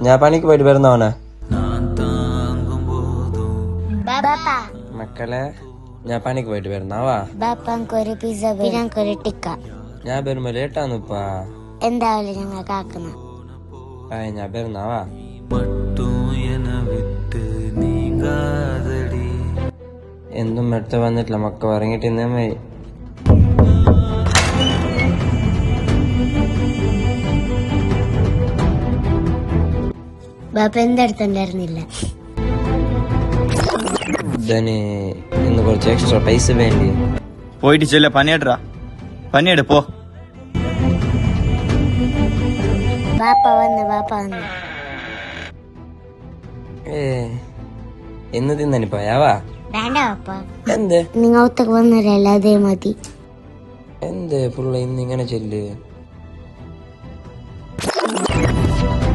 ഞാൻ പണിക്ക് പോയിട്ട് വരുന്നവനാ. മക്കളെ ഞാൻ പണിക്ക് പോയിട്ട് വരുന്നവാ. ബാപ്പാക്കൊരു പിസ്സ പിന്നൊരു ടിക്ക. ഞാൻ വരുമ്പോ ലേറ്റാന്നുപ്പാ. എന്തായാലും ഞങ്ങൾക്ക് ആക്കുന്ന. ഞാൻ വരുന്നവാ. എന്തും എടുത്ത് വന്നിട്ടില്ല. മക്ക ഇറങ്ങിട്ട് ഇന്നേ ബാപ്പ എന്തെടുത്തുണ്ടായിരുന്നില്ല. ഇന്ന് കുറച്ച് എക്സ്ട്രാ പൈസ വേണ്ടി. പോയിട്ട് ചെല്ല പണിയെടാ. പണിയെട് പോ. ബാപ്പ വന്ന് എന്ന് തിന്നനി പോയാവാ. വേണ്ട ബാപ്പ. എന്ത് നിങ്ങൾ ഒത്തക്ക് വന്നരല്ല അതേ മതി. എന്ത് പുള്ള ഇന്ന് ഇങ്ങനെ ചെല്ല്.